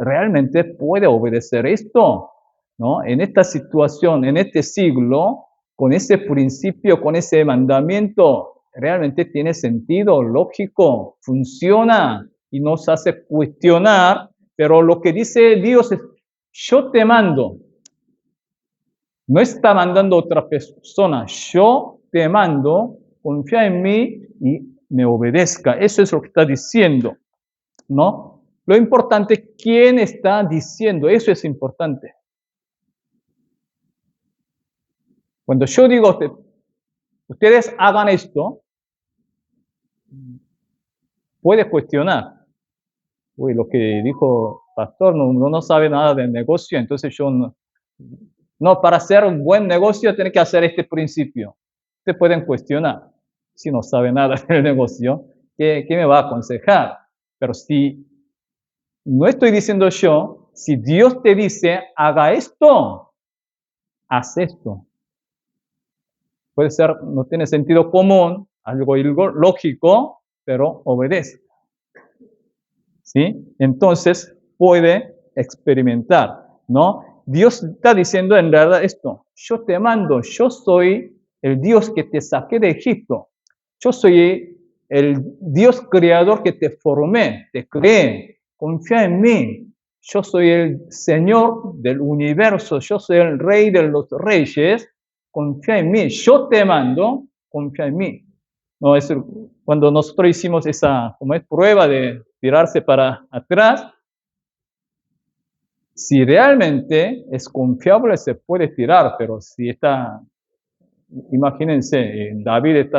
¿realmente puede obedecer esto? ¿No? En esta situación, en este siglo, con ese principio, con ese mandamiento, ¿realmente tiene sentido, lógico, funciona y nos hace cuestionar? Pero lo que dice Dios es, yo te mando. No está mandando otra persona, yo te mando, confía en mí y me obedezca. Eso es lo que está diciendo, ¿no? Lo importante es quién está diciendo, eso es importante. Cuando yo digo, ustedes hagan esto, puede cuestionar. Uy, lo que dijo pastor no sabe nada de negocio, entonces yo no, para hacer un buen negocio tiene que hacer este principio. Ustedes pueden cuestionar. Si no sabe nada del negocio, ¿qué me va a aconsejar? Pero si no estoy diciendo yo, si Dios te dice, haga esto, haz esto. Puede ser, no tiene sentido común, algo lógico, pero obedece. ¿Sí? Entonces puede experimentar, ¿no? Dios está diciendo en realidad esto, yo te mando, yo soy el Dios que te saqué de Egipto, yo soy el Dios creador que te formé, te creé, confía en mí, yo soy el Señor del universo, yo soy el Rey de los reyes, confía en mí, yo te mando, confía en mí. No, es cuando nosotros hicimos esa como es prueba de tirarse para atrás, si realmente es confiable se puede tirar, pero si está, imagínense, David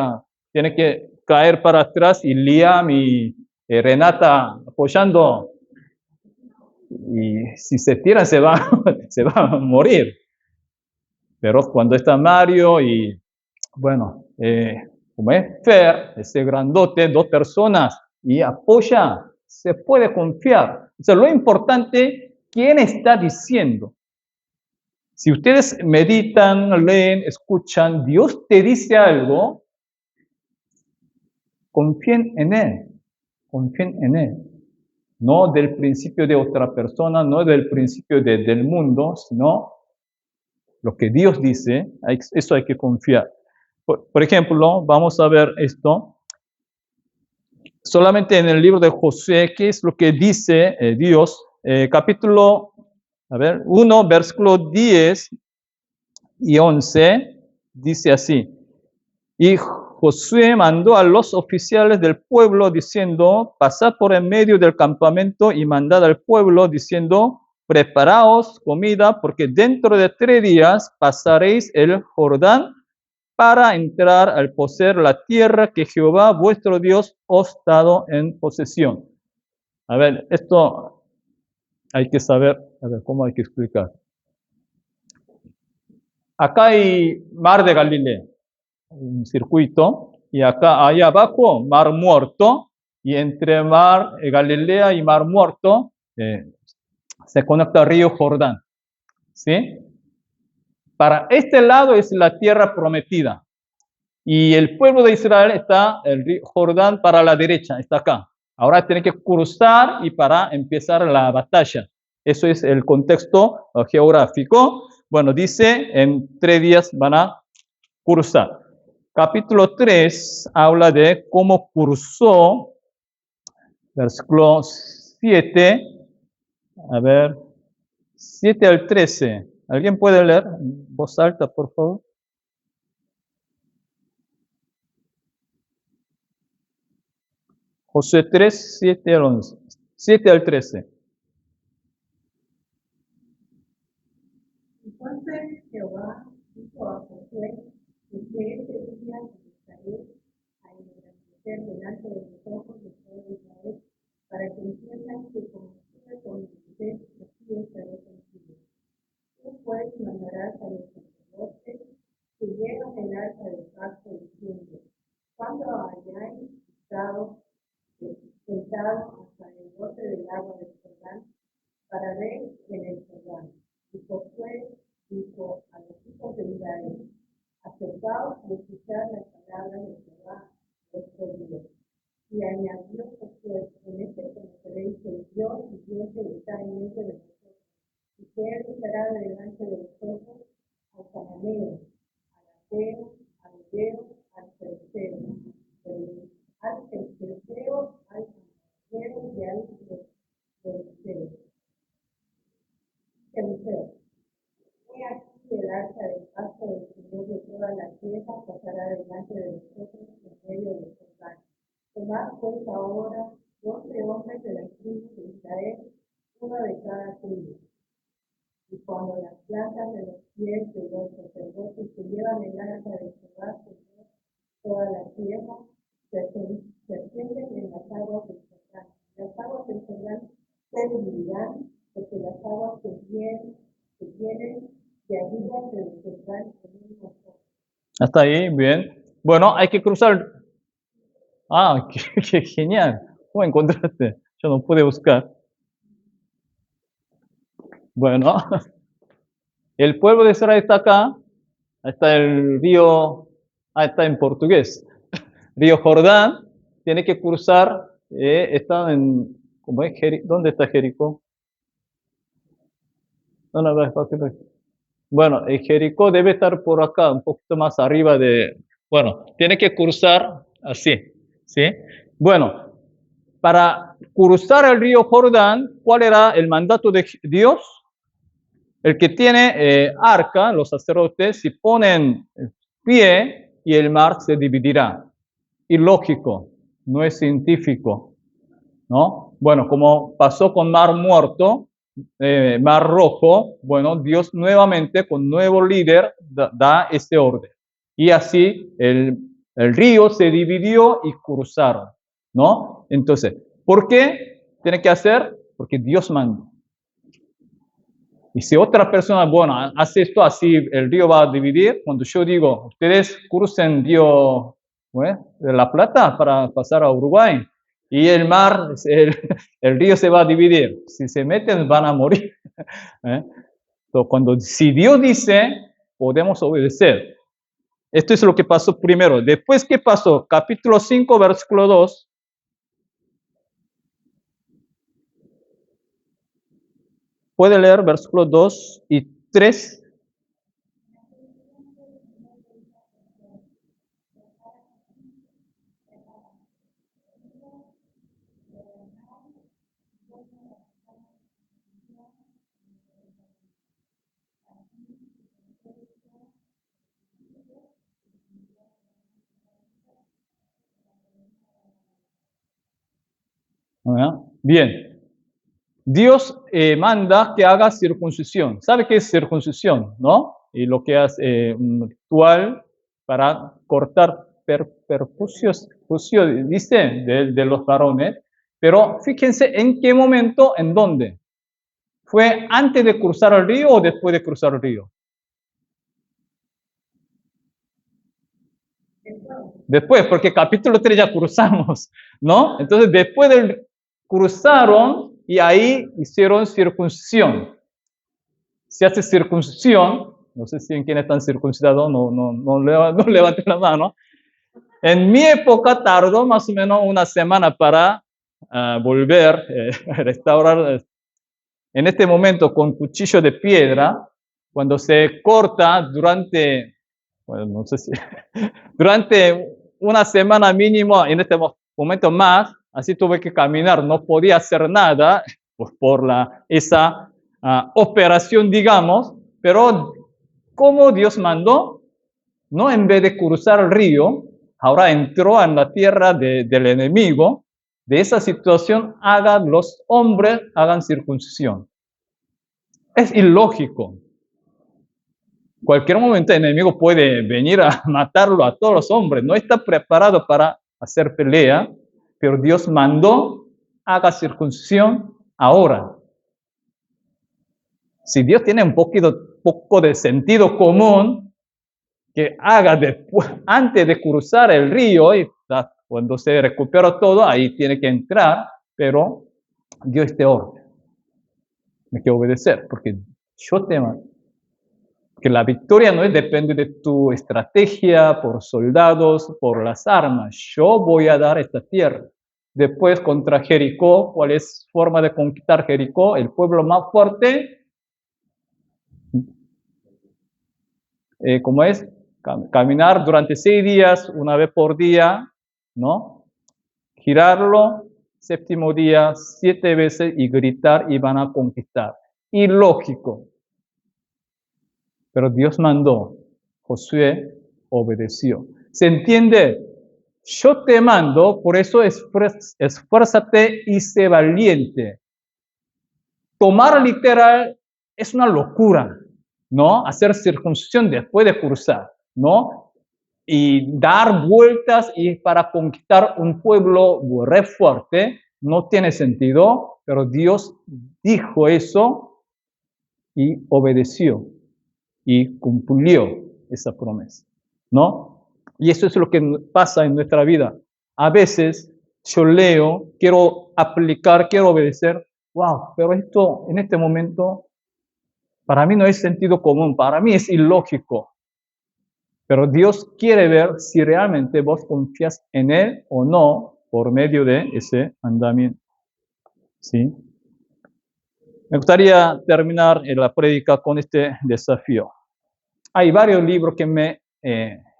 tiene que caer para atrás y Liam y Renata apoyando, y si se tira se va, se va a morir. Pero cuando está Mario y, bueno, como es Fer, ese grandote, dos personas, y apoya, se puede confiar. O sea, lo importante, ¿quién está diciendo? Si ustedes meditan, leen, escuchan, Dios te dice algo, confíen en Él, confíen en Él. No del principio de otra persona, no del principio del mundo, sino lo que Dios dice, eso hay que confiar. Por ejemplo, vamos a ver esto. Solamente en el libro de Josué, ¿qué es lo que dice Dios? Capítulo 1, versículo 10 y 11, dice así. Y Josué mandó a los oficiales del pueblo diciendo, pasad por en medio del campamento y mandad al pueblo diciendo, preparaos comida, porque dentro de 3 días pasaréis el Jordán para entrar al poseer la tierra que Jehová vuestro Dios os ha dado en posesión. A ver, esto hay que saber, a ver, ¿cómo hay que explicar? Acá hay mar de Galilea, un circuito, y acá, ahí abajo, mar muerto, y entre mar Galilea y mar muerto se conecta el río Jordán, ¿sí? Para este lado es la tierra prometida, y el pueblo de Israel está, el río Jordán para la derecha, está acá. Ahora tiene que cruzar y para empezar la batalla. Eso es el contexto geográfico. Bueno, dice, en 3 días van a cruzar. Capítulo 3 habla de cómo cruzó, versículo 7, a ver, 7 al 13. ¿Alguien puede leer en voz alta, por favor? Josué 3, 7 al 11. 7 al 13. Entonces Jehová dijo a Josué que ese día comenzaré a engrandecer delante de los ojos de todo Israel, para que entiendan que como estuve con Moisés, así estaré contigo. Tú pues mandarás a los sacerdotes que llevan el arca del pacto diciendo, cuando hayáis estado sentado hasta el bote del agua del Jordán, para ver en el Jordán. Y Josué dijo a los hijos de Israel, acercaos y escuchad las palabras de Jehová vuestro Dios. Y añadió Josué, en este conoceréis que Dios y Dios que está en medio de vosotros, y que Él estará delante de vosotros al cananeo, al ateo, al hebreo, al tercero, al tercero, al cananeo y al tercero. He aquí el arca del pacto del Señor de toda la tierra pasará delante de nosotros en medio del Jordán. Tomad pues ahora 12 hombres de las tribus de Israel marcas de los pies de los sacerdotes que llevan el arca de Jehová, Señor, toda la tierra, serpientes en las aguas del Jordán. Las aguas del Jordán se dividirán, porque las aguas que vienen de arriba se detendrán en un montón. Hasta ahí, bien. Bueno, hay que cruzar. Ah, qué genial. ¿Cómo encontraste? Yo no pude buscar. Bueno, el pueblo de Israel está acá. Ahí está el río, está en portugués. Río Jordán. Tiene que cruzar. Está en, ¿cómo es? ¿Dónde está Jericó? Bueno, Jericó debe estar por acá, un poquito más arriba de... Bueno, tiene que cruzar así, ¿sí? Bueno, para cruzar el río Jordán, ¿cuál era el mandato de Dios? El que tiene arca, los sacerdotes, si ponen pie y el mar se dividirá. Ilógico, no es científico, ¿no? Bueno, como pasó con Mar Muerto, Mar Rojo, bueno, Dios nuevamente con nuevo líder da este orden. Y así el río se dividió y cruzaron, ¿no? Entonces, ¿por qué tiene que hacer? Porque Dios mandó. Y si otra persona, bueno, hace esto así, el río va a dividir. Cuando yo digo, ustedes crucen río de la Plata para pasar a Uruguay, y el mar, el río se va a dividir. Si se meten, van a morir. Entonces, si Dios dice, podemos obedecer. Esto es lo que pasó primero. Después, ¿qué pasó? Capítulo 5, versículo 2. Puede leer versículos 2 y 3. Bien. Dios manda que haga circuncisión. ¿Sabe qué es circuncisión, no? Y lo que hace un ritual para cortar perjuicios, dice, de los varones. Pero fíjense en qué momento, en dónde. ¿Fue antes de cruzar el río o después de cruzar el río? Después, porque capítulo 3 ya cruzamos, ¿no? Entonces, después del cruzaron y ahí hicieron circuncisión. Se hace circuncisión, no sé si en quién están circuncidados, no levanten la mano. En mi época tardó más o menos una semana para volver a restaurar. En este momento, con cuchillo de piedra, cuando se corta durante, bueno, no sé si, durante una semana mínimo, en este momento más, así tuve que caminar, no podía hacer nada por esa operación, digamos, pero como Dios mandó, no en vez de cruzar el río, ahora entró en la tierra del enemigo, de esa situación los hombres hagan circuncisión. Es ilógico. Cualquier momento el enemigo puede venir a matarlo a todos los hombres. No está preparado para hacer pelea, pero Dios mandó, haga circuncisión ahora. Si Dios tiene un poco de sentido común, que haga después, antes de cruzar el río, y cuando se recupera todo, ahí tiene que entrar, pero Dios te orden. Hay que obedecer, porque yo te mando. Que la victoria no depende de tu estrategia, por soldados, por las armas. Yo voy a dar esta tierra. Después contra Jericó, ¿cuál es forma de conquistar Jericó? El pueblo más fuerte, ¿cómo es? Caminar durante 6 días, una vez por día, ¿no? Girarlo, 7º día, 7 veces y gritar y van a conquistar. Ilógico. Pero Dios mandó, Josué obedeció. ¿Se entiende? Yo te mando, por eso esfuérzate y sé valiente. Tomar literal es una locura. ¿no? Hacer circuncisión después de cruzar, ¿no? Y dar vueltas y para conquistar un pueblo re fuerte no tiene sentido, pero Dios dijo eso y obedeció y cumplió esa promesa, ¿no? Y eso es lo que pasa en nuestra vida. A veces yo leo, quiero aplicar, quiero obedecer, wow, pero esto en este momento para mí no es sentido común, para mí es ilógico. Pero Dios quiere ver si realmente vos confías en Él o no por medio de ese andamiento. ¿Sí? Me gustaría terminar la prédica con este desafío. Hay varios libros que me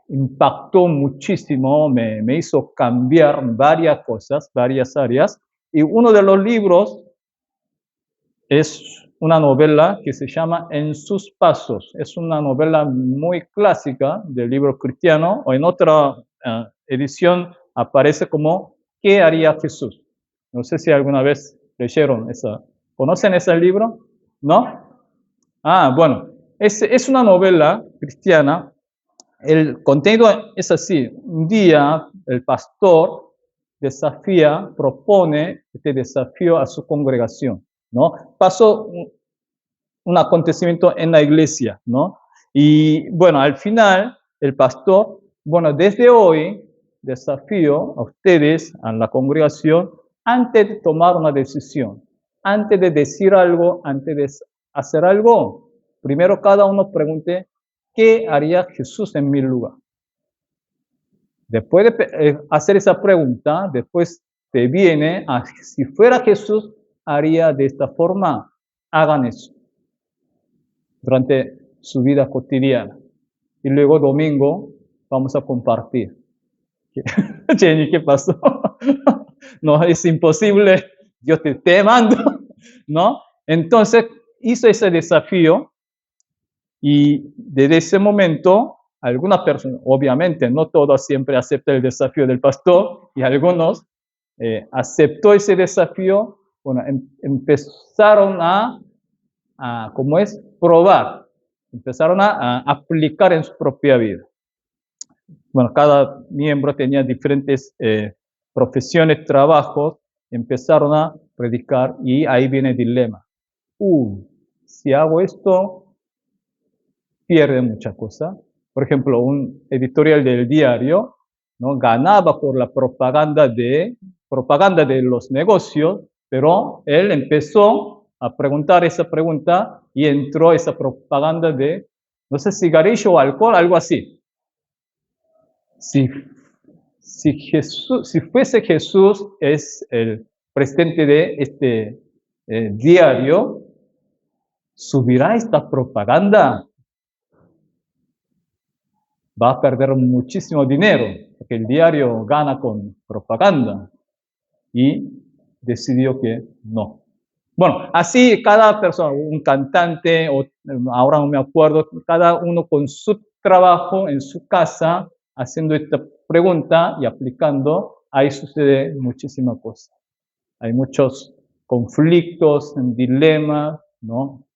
impactó muchísimo, me hizo cambiar varias cosas, varias áreas. Y uno de los libros es una novela que se llama En sus pasos. Es una novela muy clásica del libro cristiano, o en otra edición aparece como ¿Qué haría Jesús? No sé si alguna vez leyeron esa. ¿Conocen ese libro? ¿No? Ah, bueno, es una novela cristiana. El contenido es así. Un día el pastor propone este desafío a su congregación, ¿no? Pasó un acontecimiento en la iglesia, ¿no? Y bueno, al final el pastor, bueno, desde hoy desafío a ustedes, a la congregación, antes de tomar una decisión, antes de decir algo, antes de hacer algo, primero cada uno pregunte, ¿qué haría Jesús en mi lugar? Después de hacer esa pregunta, después te viene a, si fuera Jesús, haría de esta forma, hagan eso durante su vida cotidiana. Y luego domingo vamos a compartir. Jenny, ¿qué pasó? No, es imposible, Dios te mando, ¿no? Entonces hizo ese desafío y desde ese momento algunas personas, obviamente no todos siempre aceptan el desafío del pastor y algunos aceptó ese desafío, bueno, empezaron ¿cómo es? Probar, empezaron a aplicar en su propia vida. Bueno, cada miembro tenía diferentes profesiones, trabajos, empezaron a predicar y ahí viene el dilema. Si hago esto, pierde muchas cosas. Por ejemplo, un editorial del diario, ¿no? Ganaba por la propaganda de los negocios, pero él empezó a preguntar esa pregunta y entró esa propaganda de, no sé, cigarrillo o alcohol, algo así. Si fuese Jesús es el presidente de este diario, ¿subirá esta propaganda? Va a perder muchísimo dinero, porque el diario gana con propaganda, y decidió que no. Bueno, así cada persona, un cantante, o ahora no me acuerdo, cada uno con su trabajo en su casa, haciendo esta pregunta y aplicando, ahí sucede muchísimas cosas. Hay muchos conflictos, dilemas, ¿no?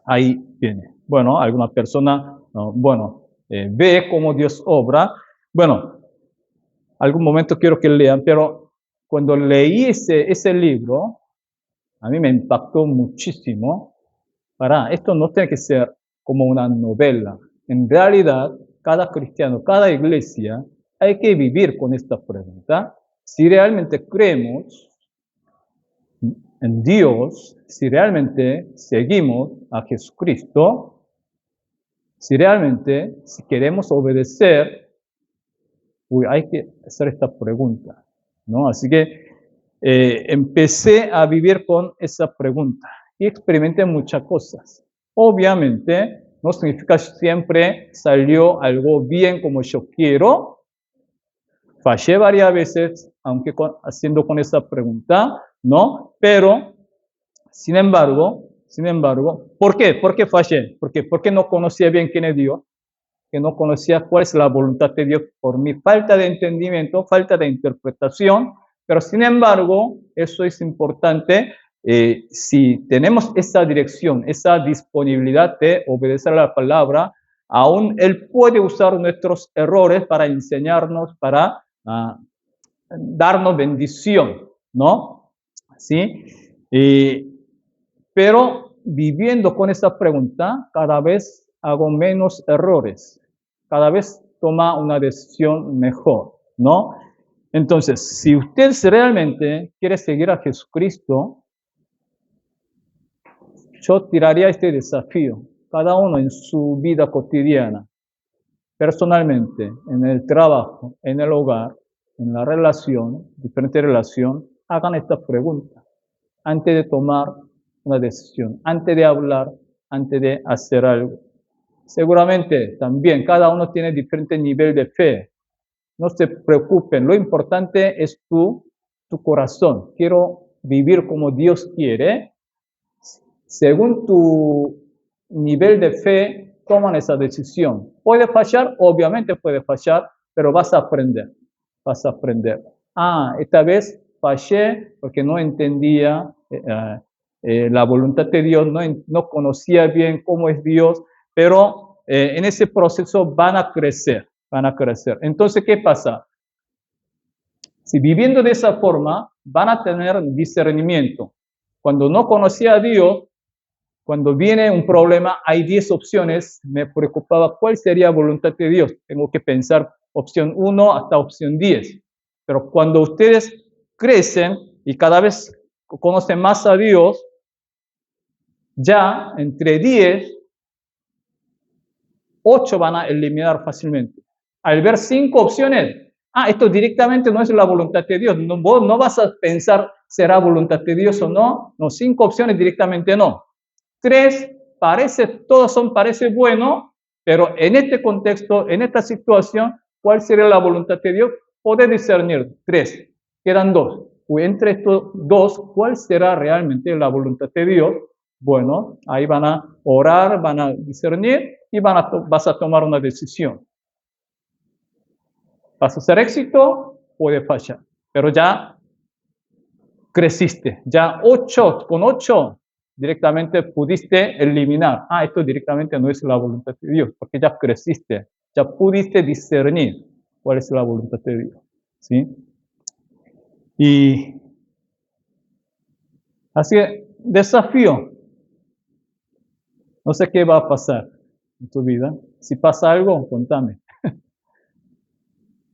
Ahí viene. Bueno, alguna persona, bueno, ve cómo Dios obra. Bueno, algún momento quiero que lean, pero cuando leí ese libro, a mí me impactó muchísimo. Esto no tiene que ser como una novela. En realidad, cada cristiano, cada iglesia, hay que vivir con esta pregunta. Si realmente creemos en Dios, si realmente seguimos a Jesucristo, si realmente si queremos obedecer, hay que hacer esta pregunta, ¿no? Así que empecé a vivir con esa pregunta y experimenté muchas cosas. Obviamente, no significa siempre salió algo bien como yo quiero. Fallé varias veces, aunque haciendo con esa pregunta, ¿no? Pero, sin embargo, ¿por qué? ¿Por qué fallé? Porque no conocía bien quién es Dios, que no conocía cuál es la voluntad de Dios por mi falta de entendimiento, falta de interpretación, pero sin embargo, eso es importante si tenemos esa dirección, esa disponibilidad de obedecer a la palabra, aún Él puede usar nuestros errores para enseñarnos, para darnos bendición, ¿no? ¿Sí? Pero viviendo con esa pregunta, cada vez hago menos errores, cada vez toma una decisión mejor, ¿no? Entonces, si usted realmente quiere seguir a Jesucristo, yo tiraría este desafío, cada uno en su vida cotidiana, personalmente, en el trabajo, en el hogar, en la relación, diferente relación, hagan esta pregunta antes de tomar una decisión, antes de hablar, antes de hacer algo. Seguramente también cada uno tiene diferente nivel de fe. No se preocupen, lo importante es tu corazón. Quiero vivir como Dios quiere. Según tu nivel de fe, toman esa decisión. ¿Puede fallar? Obviamente puede fallar, pero vas a aprender. Vas a aprender. Esta vez fallé porque no entendía la voluntad de Dios, no conocía bien cómo es Dios, pero en ese proceso van a crecer, van a crecer. Entonces, ¿qué pasa? Si viviendo de esa forma, van a tener discernimiento. Cuando no conocía a Dios, cuando viene un problema, hay 10 opciones, me preocupaba cuál sería la voluntad de Dios. Tengo que pensar opción 1 hasta opción 10. Pero cuando ustedes crecen y cada vez conocen más a Dios, ya entre 10, 8 van a eliminar fácilmente. Al ver 5 opciones, esto directamente no es la voluntad de Dios. No, vos no vas a pensar, ¿será voluntad de Dios o no? No, 5 opciones directamente no. 3, todos parece bueno, pero en este contexto, en esta situación, ¿cuál sería la voluntad de Dios? Poder discernir. 3, quedan 2. Entre estos 2, ¿cuál será realmente la voluntad de Dios? Bueno, ahí van a orar, van a discernir y vas a tomar una decisión. ¿Vas a hacer éxito? Puede fallar, pero ya creciste, ya con 8 directamente pudiste eliminar. Esto directamente no es la voluntad de Dios, porque ya creciste, ya pudiste discernir cuál es la voluntad de Dios. ¿Sí? Y así que desafío. No sé qué va a pasar en tu vida. Si pasa algo, contame.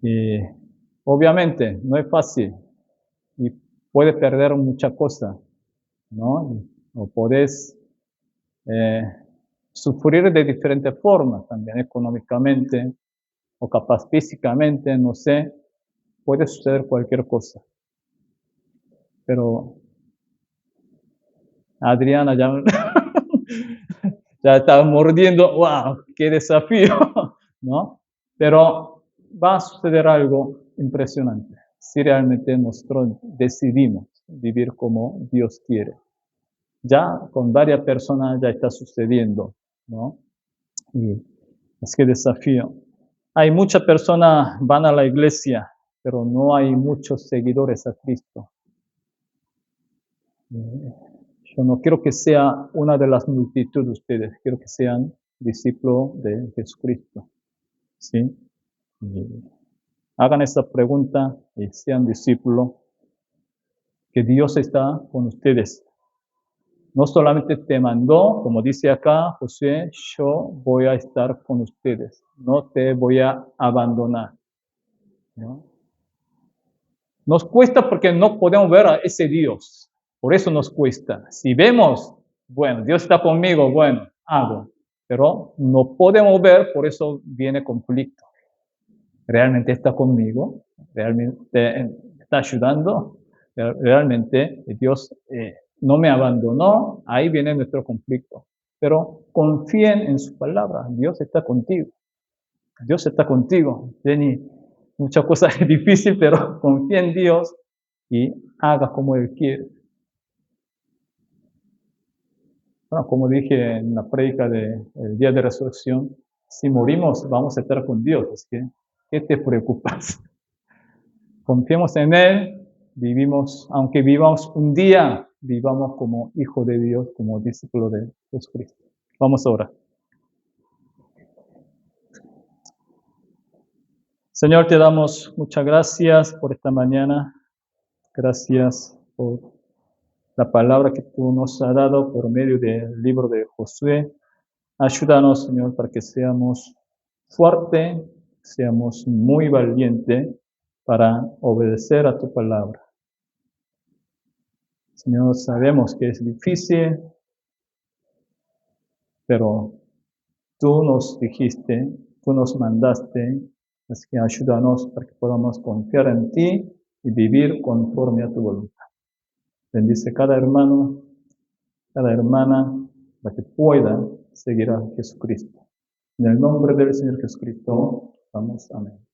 Y obviamente no es fácil y puedes perder muchas cosas, ¿no? O puedes sufrir de diferentes formas también, económicamente o capaz físicamente, no sé, puede suceder cualquier cosa. Pero Adriana ya, ya está mordiendo, ¡wow! ¡Qué desafío! ¿No? Pero va a suceder algo impresionante si realmente nosotros decidimos vivir como Dios quiere. Ya con varias personas ya está sucediendo, ¿no? Y es que desafío. Hay muchas personas van a la iglesia, pero no hay muchos seguidores a Cristo. Yo no quiero que sea una de las multitudes de ustedes, quiero que sean discípulos de Jesucristo. ¿Sí? Y hagan esta pregunta y sean discípulos, que Dios está con ustedes. No solamente te mandó, como dice acá Josué, yo voy a estar con ustedes, no te voy a abandonar, ¿no? Nos cuesta porque no podemos ver a ese Dios, por eso nos cuesta. Si vemos, bueno, Dios está conmigo, bueno, hago, pero no podemos ver, por eso viene conflicto. ¿Realmente está conmigo? ¿Realmente está ayudando? ¿Realmente Dios no me abandonó? Ahí viene nuestro conflicto. Pero confíen en su palabra. Dios está contigo. Dios está contigo. Jenny, muchas cosas es difícil, pero confía en Dios y haga como Él quiere. Bueno, como dije en la prédica del día de resurrección, si morimos vamos a estar con Dios. Así que, ¿qué te preocupas? Confiemos en Él, aunque vivamos un día vivamos como hijos de Dios, como discípulos de Jesucristo. Vamos a orar. Señor, te damos muchas gracias por esta mañana. Gracias por la palabra que tú nos has dado por medio del libro de Josué. Ayúdanos, Señor, para que seamos fuertes, seamos muy valientes para obedecer a tu palabra. Señor, sabemos que es difícil, pero tú nos dijiste, tú nos mandaste, así que ayúdanos para que podamos confiar en ti y vivir conforme a tu voluntad. Bendice cada hermano, cada hermana, para que pueda seguir a Jesucristo. En el nombre del Señor Jesucristo, vamos, amén.